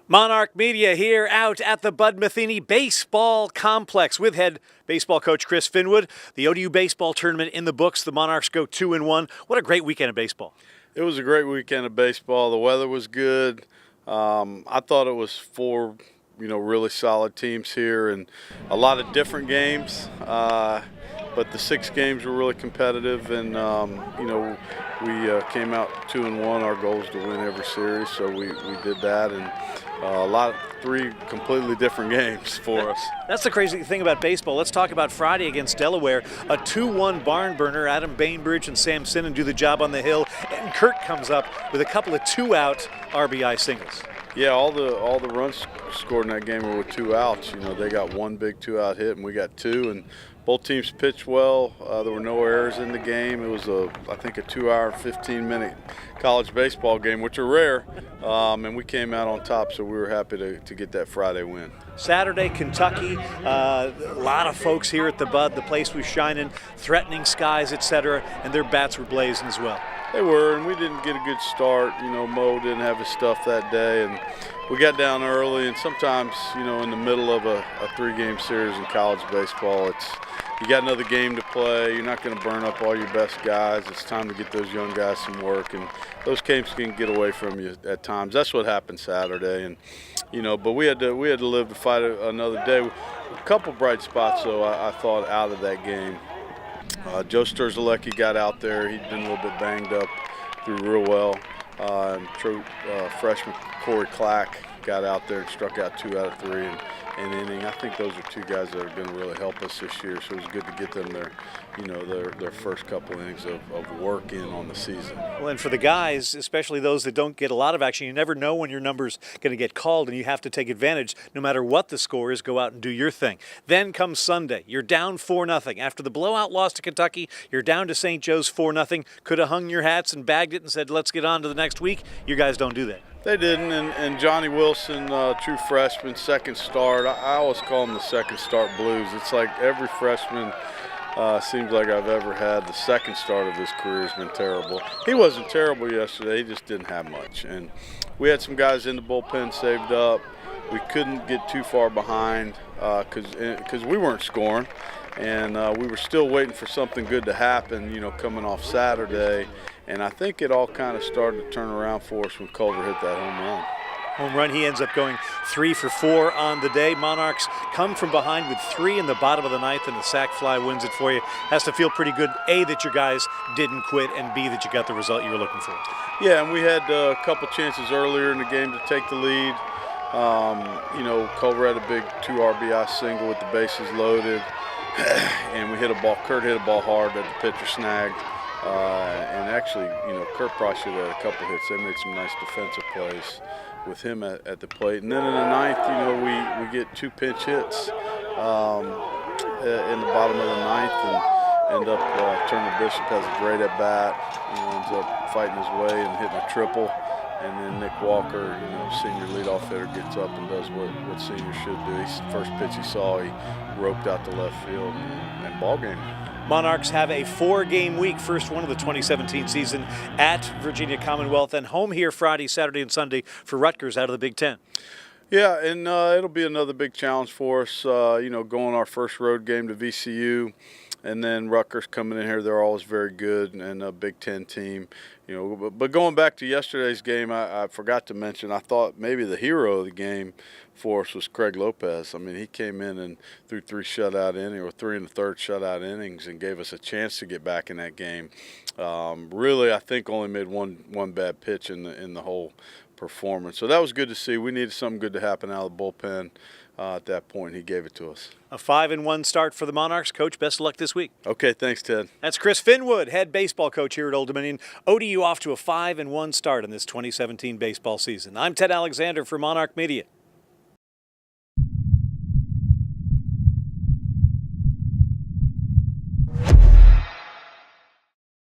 Monarch Media here out at the Bud Metheny Baseball Complex with head baseball coach Chris Finwood. The ODU baseball tournament in the books. The Monarchs go 2-1. What a great weekend of baseball. It was a great weekend of baseball. The weather was good. I thought it was four, really solid teams here and a lot of different games. But the 6 games were really competitive, and we came out 2-1. Our goal is to win every series, so we did that, and three completely different games for us. That's the crazy thing about baseball. Let's talk about Friday against Delaware. A 2-1 barn burner. Adam Bainbridge and Sam Sinnen do the job on the hill, and Kurt comes up with a couple of 2-out RBI singles. Yeah, all the runs scored in that game were with 2 outs. They got 1 big 2-out hit, and we got 2, and both teams pitched well. There were no errors in the game. It was, I think, a 2-hour, 15-minute college baseball game, which are rare, and we came out on top, so we were happy to get that Friday win. Saturday, Kentucky, a lot of folks here at the Bud. The place was shining, threatening skies, etc., and their bats were blazing as well. They were, and we didn't get a good start. Mo didn't have his stuff that day, and we got down early. And sometimes, in the middle of a 3-game series in college baseball, you got another game to play. You're not going to burn up all your best guys. It's time to get those young guys some work, and those games can get away from you at times. That's what happened Saturday, and but we had to live to fight another day. A couple bright spots, though, I thought out of that game. Joe Sturzelecki got out there. He'd been a little bit banged up, threw real well. And freshman Corey Clack got out there and struck out 2 out of 3 in an inning. I think those are 2 guys that are going to really help us this year. So it was good to get them their first couple innings of work in on the season. Well, and for the guys, especially those that don't get a lot of action, you never know when your number's going to get called, and you have to take advantage. No matter what the score is, go out and do your thing. Then comes Sunday. You're down 4-0. After the blowout loss to Kentucky, you're down to St. Joe's 4-0. Could have hung your hats and bagged it and said, let's get on to the next week. You guys don't do that. They didn't, and Johnny Wilson, true freshman, second start. I always call him the second start blues. It's like every freshman seems like I've ever had, the second start of his career has been terrible. He wasn't terrible yesterday, he just didn't have much. And we had some guys in the bullpen saved up. We couldn't get too far behind because we weren't scoring. And we were still waiting for something good to happen, coming off Saturday. And I think it all kind of started to turn around for us when Culver hit that home run. Home run, he ends up going 3 for 4 on the day. Monarchs come from behind with 3 in the bottom of the 9th, and the sac fly wins it for you. Has to feel pretty good, A, that your guys didn't quit, and B, that you got the result you were looking for. Yeah, and we had a couple chances earlier in the game to take the lead. Culver had a big 2 RBI single with the bases loaded, and we hit a ball. Kurt hit a ball hard that the pitcher snagged. And actually, Kurt probably should have had a couple hits. They made some nice defensive plays with him at the plate. And then in the 9th, we get 2 pinch hits in the bottom of the 9th, and end up Turner Bishop has a great at bat. Ends up fighting his way and hitting a triple. And then Nick Walker, senior leadoff hitter, gets up and does what senior should do. First pitch he saw, he roped out to left field and ball game. Monarchs have a 4-game week, first one of the 2017 season at Virginia Commonwealth, and home here Friday, Saturday, and Sunday for Rutgers out of the Big Ten. Yeah, and it'll be another big challenge for us, going our first road game to VCU. And then Rutgers coming in here, they're always very good and a Big Ten team. But going back to yesterday's game, I forgot to mention, I thought maybe the hero of the game for us was Craig Lopez. I mean, he came in and threw 3 shutout innings, or 3 1/3 shutout innings, and gave us a chance to get back in that game. Really, I think only made one bad pitch in the whole performance. So that was good to see. We needed something good to happen out of the bullpen. At that point, he gave it to us. A 5-1 start for the Monarchs. Coach, best of luck this week. Okay, thanks, Ted. That's Chris Finwood, head baseball coach here at Old Dominion. ODU off to a 5-1 start in this 2017 baseball season. I'm Ted Alexander for Monarch Media.